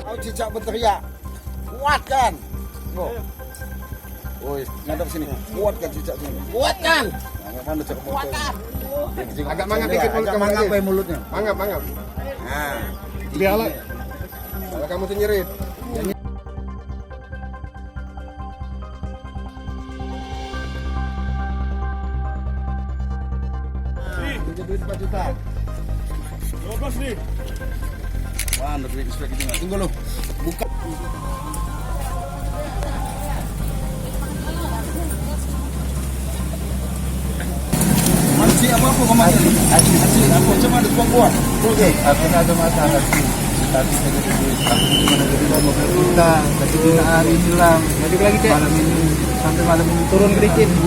Kau cicak berteriak, kuatkan. Woi, ngadep sini. Kuatkan cicak sini. Kuatkan. Mana cak kuatkan. Agak mangap dikit mulut kamu Mangap ya mulutnya. Mangap. Nah, Lihat. Kalau kamu tuh nyerit. duit 4 juta. 12 nih. Wah, ada duit seperti itu. Tunggu lu. Buka. Masih apa komandan? Haji apa? Cuma ada buang-buang. Oke. Aku nggak ada masalah sih. Tapi saya jadi duit. Aku cuma ada duit 50 juta. Tapi dina hari hilang. Balik lagi cek. Malam ini sampai malam ini turun sedikit. 1,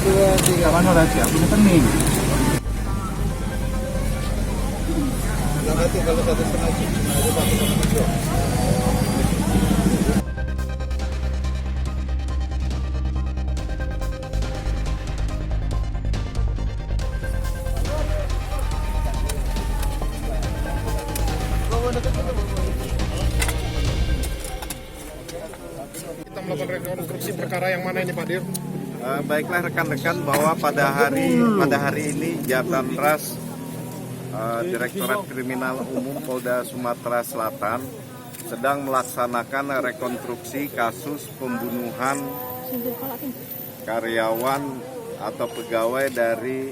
2, 3. Mana lagi? Aku udah pening. Nanti kalau 1,5 juta ada 1,5 juta. Kita melakukan rekonstruksi perkara yang mana ini Pak Dir? Baiklah rekan-rekan, bahwa pada hari ini Jatantras Direktorat Kriminal Umum Polda Sumatera Selatan sedang melaksanakan rekonstruksi kasus pembunuhan karyawan atau pegawai dari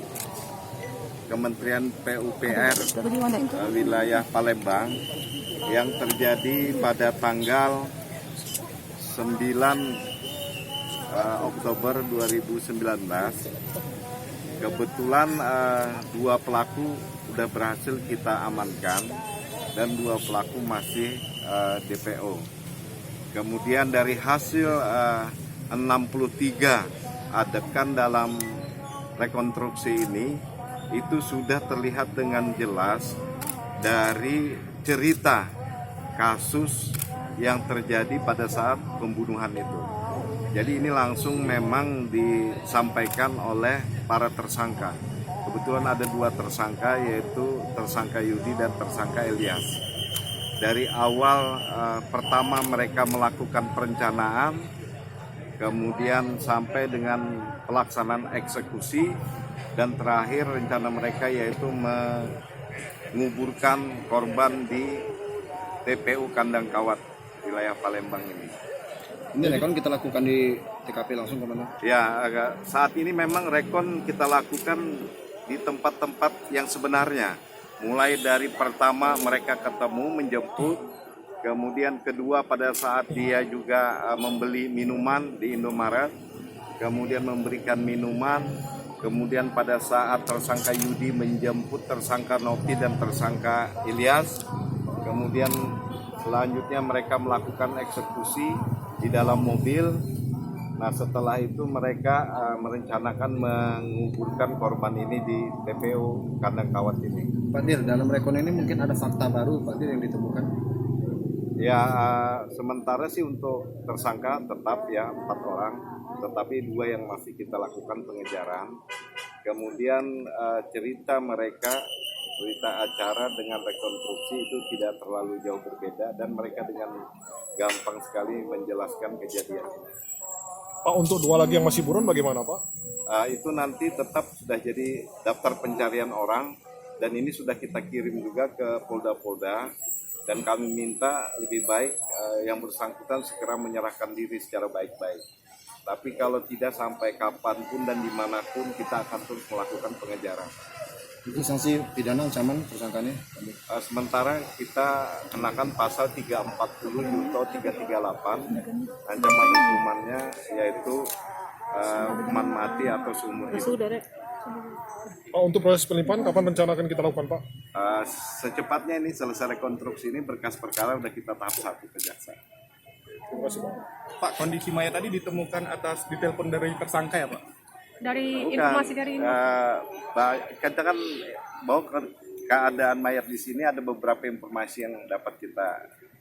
Kementerian PUPR wilayah Palembang yang terjadi pada tanggal 9 Oktober 2019. Kebetulan 2 pelaku sudah berhasil kita amankan dan 2 pelaku masih DPO. Kemudian dari hasil 63 adegan dalam rekonstruksi ini, itu sudah terlihat dengan jelas dari cerita kasus yang terjadi pada saat pembunuhan itu. Jadi ini langsung memang disampaikan oleh para tersangka. Kebetulan ada 2 tersangka, yaitu tersangka Yudi dan tersangka Ilyas. Dari awal pertama mereka melakukan perencanaan, kemudian sampai dengan pelaksanaan eksekusi, dan terakhir rencana mereka yaitu menguburkan korban di TPU Kandang Kawat wilayah Palembang ini. Ini rekon kita lakukan di TKP langsung komandan? Ya, saat ini memang rekon kita lakukan di tempat-tempat yang sebenarnya. Mulai dari pertama mereka ketemu menjemput, kemudian kedua pada saat dia juga membeli minuman di Indomaret, kemudian memberikan minuman, kemudian pada saat tersangka Yudi menjemput tersangka Nopi dan tersangka Ilyas, kemudian selanjutnya mereka melakukan eksekusi di dalam mobil. Nah, setelah itu mereka merencanakan menguburkan korban ini di TPU Kandang Kawat ini. Pak Dir, dalam rekon ini mungkin ada fakta baru Pak Dir yang ditemukan? Ya, sementara sih untuk tersangka tetap ya 4 orang, tetapi 2 yang masih kita lakukan pengejaran. Kemudian cerita mereka, berita acara dengan rekonstruksi itu tidak terlalu jauh berbeda, dan mereka dengan gampang sekali menjelaskan kejadian. Pak, untuk 2 lagi yang masih buron bagaimana Pak? Itu nanti tetap sudah jadi daftar pencarian orang, dan ini sudah kita kirim juga ke Polda-Polda, dan kami minta lebih baik yang bersangkutan segera menyerahkan diri secara baik-baik. Tapi kalau tidak, sampai kapanpun dan dimanapun kita akan terus melakukan pengejaran. Itu sanksi pidana ancaman tersangkanya? Sementara kita kenakan pasal 340 Junto 338, ancaman hukumannya yaitu hukuman mati atau seumur hidup. Pak, untuk proses pelimpahan kapan rencana akan kita lakukan Pak? Secepatnya ini selesai rekonstruksi ini, berkas perkara udah kita tahap 1 ke jaksa. Terima kasih Pak. Pak, kondisi mayat tadi ditemukan atas ditelepon dari tersangka ya Pak? dari Bukan. informasi dari ini. Kita kan bahwa keadaan mayat di sini ada beberapa informasi yang dapat kita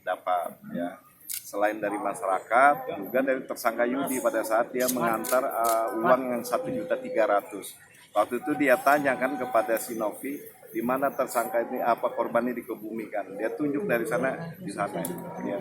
dapat ya. Selain dari masyarakat, juga dari tersangka Yudi pada saat dia mengantar uang yang 1.300.000. Waktu itu dia tanyakan kepada si Novi, di mana tersangka ini, apa korban ini dikebumikan. Dia tunjuk dari sana, di sana. Ya.